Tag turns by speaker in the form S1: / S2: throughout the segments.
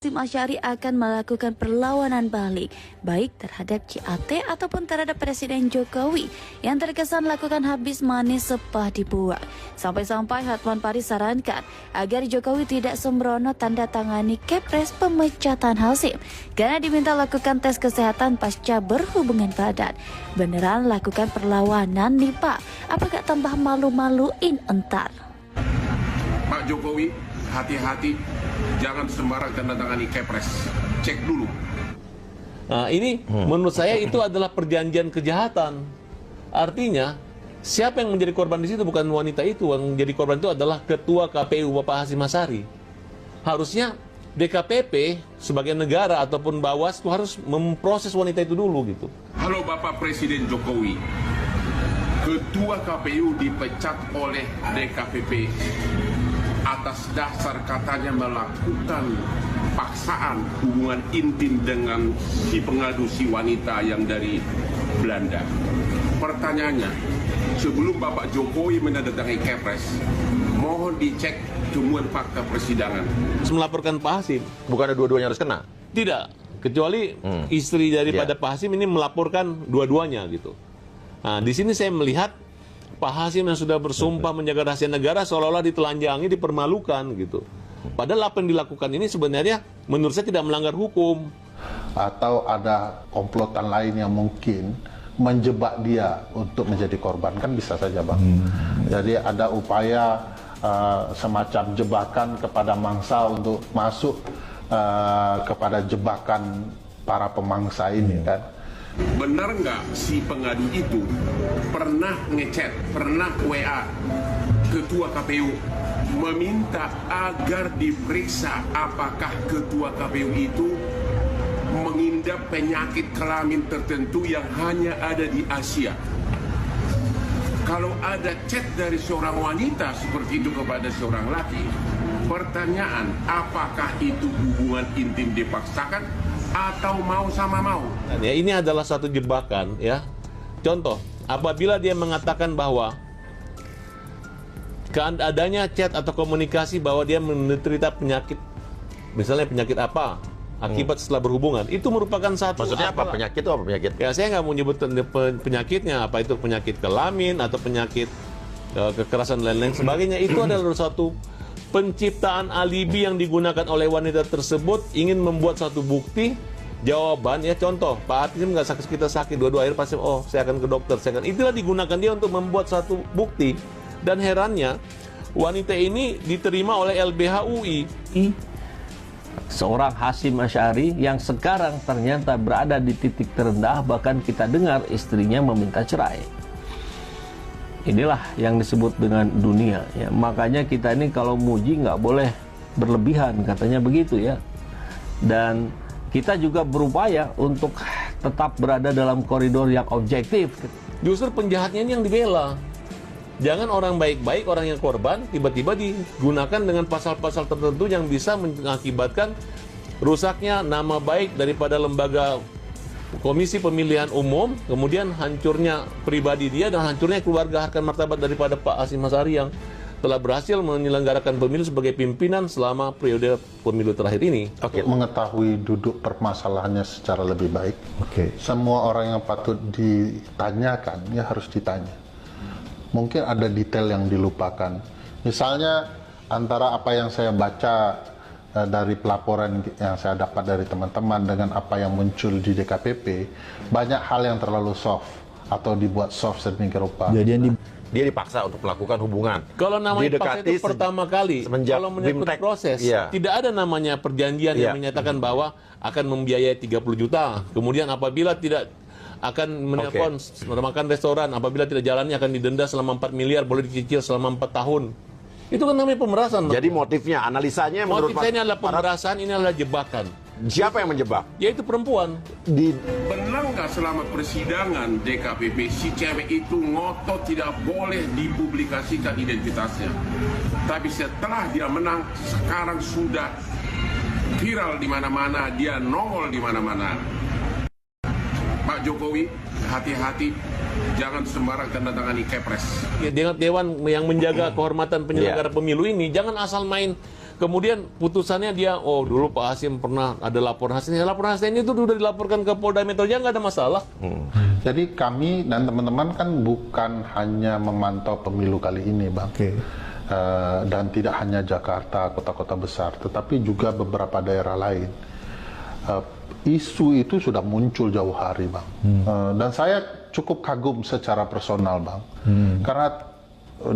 S1: Hasyim Asy'ari akan melakukan perlawanan balik, baik terhadap JAT ataupun terhadap Presiden Jokowi yang terkesan lakukan habis manis sepah dibuang. Sampai-sampai Hotman Paris sarankan agar Jokowi tidak sembrono tanda tangani Kepres pemecatan Hasyim karena diminta lakukan tes kesehatan pasca berhubungan badan. Beneran lakukan perlawanan nih Pak? Apakah tambah malu-maluin entar?
S2: Pak Jokowi, hati-hati, jangan sembarang tanda tangani Kepres. Cek dulu.
S3: Nah, ini menurut saya itu adalah perjanjian kejahatan. Artinya, siapa yang menjadi korban di situ bukan wanita itu. Yang menjadi korban itu adalah Ketua KPU Bapak Hasyim Asy'ari. Harusnya DKPP sebagai negara ataupun Bawaslu harus memproses wanita itu dulu gitu.
S2: Halo Bapak Presiden Jokowi. Ketua KPU dipecat oleh DKPP atas dasar katanya melakukan paksaan hubungan intim dengan si pengadu si wanita yang dari Belanda. Pertanyaannya, sebelum Bapak Jokowi menandatangani Kepres, mohon dicek temuan fakta persidangan.
S3: Melaporkan Pak Hasyim.
S4: Bukannya dua-duanya harus kena?
S3: Tidak, kecuali istri daripada Pak Hasyim ini melaporkan dua-duanya gitu. Nah, di sini saya melihat Pak Hasyim yang sudah bersumpah menjaga rahasia negara seolah-olah ditelanjangi, dipermalukan gitu. Padahal apa yang dilakukan ini sebenarnya menurut saya tidak melanggar hukum.
S5: Atau ada komplotan lain yang mungkin menjebak dia untuk menjadi korban, kan bisa saja Bang. Jadi ada upaya semacam jebakan kepada mangsa untuk masuk kepada jebakan para pemangsa ini kan.
S2: Benar nggak si pengadu itu pernah ngechat, pernah WA Ketua KPU meminta agar diperiksa apakah Ketua KPU itu mengidap penyakit kelamin tertentu yang hanya ada di Asia? Kalau ada chat dari seorang wanita seperti itu kepada seorang laki, pertanyaan, apakah itu hubungan intim dipaksakan atau mau sama mau?
S3: Ya, ini adalah satu jebakan ya. Contoh, apabila dia mengatakan bahwa adanya chat atau komunikasi bahwa dia menderita penyakit, misalnya penyakit apa akibat setelah berhubungan, itu merupakan satu.
S4: Maksudnya apa? Penyakit itu apa penyakit?
S3: Ya, saya nggak mau nyebut penyakitnya, apa itu penyakit kelamin atau penyakit kekerasan dan lain-lain sebagainya. Itu adalah suatu penciptaan alibi yang digunakan oleh wanita tersebut ingin membuat satu bukti jawaban. Ya contoh, Pak Hasyim nggak sakit, kita sakit, dua-dua akhir pasti saya akan ke dokter, itulah digunakan dia untuk membuat satu bukti. Dan herannya wanita ini diterima oleh LBH UI.
S6: Seorang Hasyim Asy'ari yang sekarang ternyata berada di titik terendah, bahkan kita dengar istrinya meminta cerai. Inilah yang disebut dengan dunia ya. Makanya kita ini kalau muji nggak boleh berlebihan, katanya begitu ya. Dan kita juga berupaya untuk tetap berada dalam koridor yang objektif.
S3: Justru penjahatnya ini yang dibela. Jangan orang baik-baik, orang yang korban tiba-tiba digunakan dengan pasal-pasal tertentu yang bisa mengakibatkan rusaknya nama baik daripada lembaga Komisi Pemilihan Umum, kemudian hancurnya pribadi dia dan hancurnya keluarga harkat martabat daripada Pak Hasyim Asy'ari yang telah berhasil menyelenggarakan pemilu sebagai pimpinan selama periode pemilu terakhir ini.
S5: Mengetahui duduk permasalahannya secara lebih baik. Semua orang yang patut ditanyakan ya harus ditanya. Mungkin ada detail yang dilupakan. Misalnya antara apa yang saya baca dari pelaporan yang saya dapat dari teman-teman dengan apa yang muncul di DKPP, banyak hal yang terlalu soft atau dibuat soft sedemikian rupa.
S4: Dia dipaksa untuk melakukan hubungan.
S3: Kalau namanya paksa itu pertama kali, kalau menyangkut proses, tidak ada namanya perjanjian yang menyatakan bahwa akan membiayai 30 juta. Kemudian apabila tidak akan menelpon makan restoran, apabila tidak jalannya akan didenda selama 4 miliar, boleh dicicil selama 4 tahun. Itu kan namanya pemerasan.
S4: Jadi motifnya, analisanya menurut
S3: motifnya ini adalah pemerasan, ini adalah jebakan.
S4: Siapa yang menjebak?
S3: Yaitu perempuan.
S2: Benar nggak selama persidangan DKPP si cewek itu ngotot tidak boleh dipublikasikan identitasnya. Tapi setelah dia menang, sekarang sudah viral di mana-mana, dia nongol di mana-mana. Pak Jokowi, hati-hati, jangan sembarang tanda tangani Kepres.
S3: Dewan yang menjaga kehormatan penyelenggara pemilu ini jangan asal main kemudian putusannya dia, oh dulu Pak Hasim pernah ada laporan Hasim. Ya, laporan Hasim itu sudah dilaporkan ke Polda Metro Jaya, nggak ada masalah.
S5: Jadi kami dan teman-teman kan bukan hanya memantau pemilu kali ini, Bang. Dan tidak hanya Jakarta, kota-kota besar, tetapi juga beberapa daerah lain. Isu itu sudah muncul jauh hari, Bang. Dan saya cukup kagum secara personal, Bang. Karena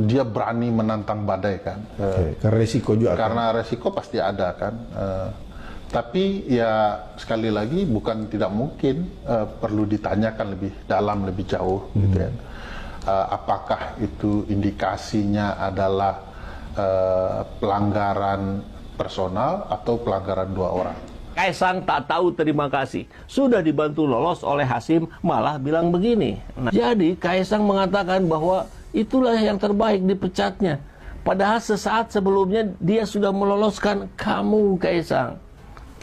S5: dia berani menantang badai kan.
S7: Karena resiko juga.
S5: Karena resiko pasti ada kan. Tapi ya sekali lagi bukan tidak mungkin, perlu ditanyakan lebih dalam, lebih jauh gitu ya. Apakah itu indikasinya adalah pelanggaran personal atau pelanggaran dua orang?
S6: Kaisang tak tahu terima kasih. Sudah dibantu lolos oleh Hasim, malah bilang begini. Nah, jadi Kaisang mengatakan bahwa itulah yang terbaik dipecatnya. Padahal sesaat sebelumnya dia sudah meloloskan kamu, Kaisang.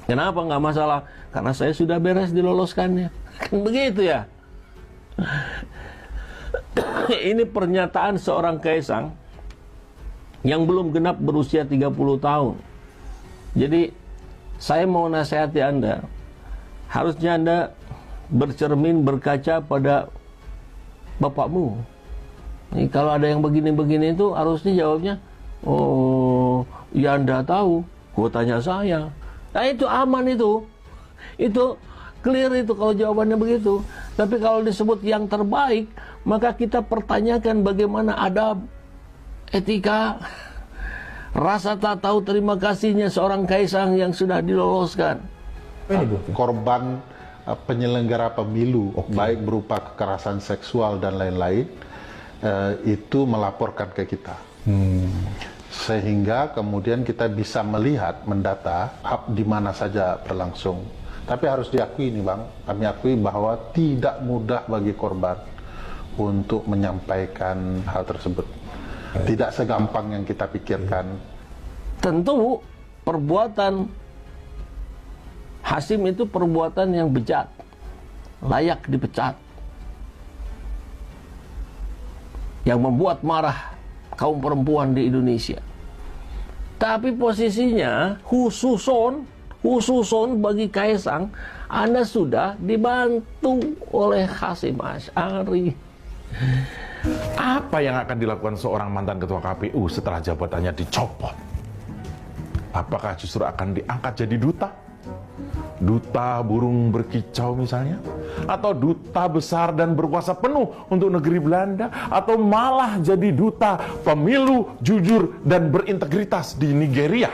S6: Kenapa nggak masalah? Karena saya sudah beres diloloskannya. Kan begitu ya. Ini pernyataan seorang Kaisang yang belum genap berusia 30 tahun. Jadi saya mau nasihati Anda, harusnya Anda bercermin, berkaca pada bapakmu. Nih, kalau ada yang begini-begini itu harusnya jawabnya, oh ya Anda tahu, gua tanya saya. Nah itu aman itu clear itu kalau jawabannya begitu. Tapi kalau disebut yang terbaik, maka kita pertanyakan bagaimana adab, etika, rasa tak tahu terima kasihnya seorang Kaisang yang sudah diloloskan.
S5: Korban penyelenggara pemilu, baik berupa kekerasan seksual dan lain-lain, itu melaporkan ke kita. Sehingga kemudian kita bisa melihat, mendata di mana saja berlangsung. Tapi harus diakui nih Bang, kami akui bahwa tidak mudah bagi korban untuk menyampaikan hal tersebut. Tidak segampang yang kita pikirkan.
S6: Tentu perbuatan Hasim itu perbuatan yang bejat, layak dipecat, yang membuat marah kaum perempuan di Indonesia. Tapi posisinya khususon bagi Kaisang, Anda sudah dibantu oleh Hasyim Asy'ari.
S8: Apa yang akan dilakukan seorang mantan ketua KPU setelah jabatannya dicopot? Apakah justru akan diangkat jadi duta? Duta burung berkicau misalnya? Atau duta besar dan berkuasa penuh untuk negeri Belanda? Atau malah jadi duta pemilu jujur dan berintegritas di Nigeria?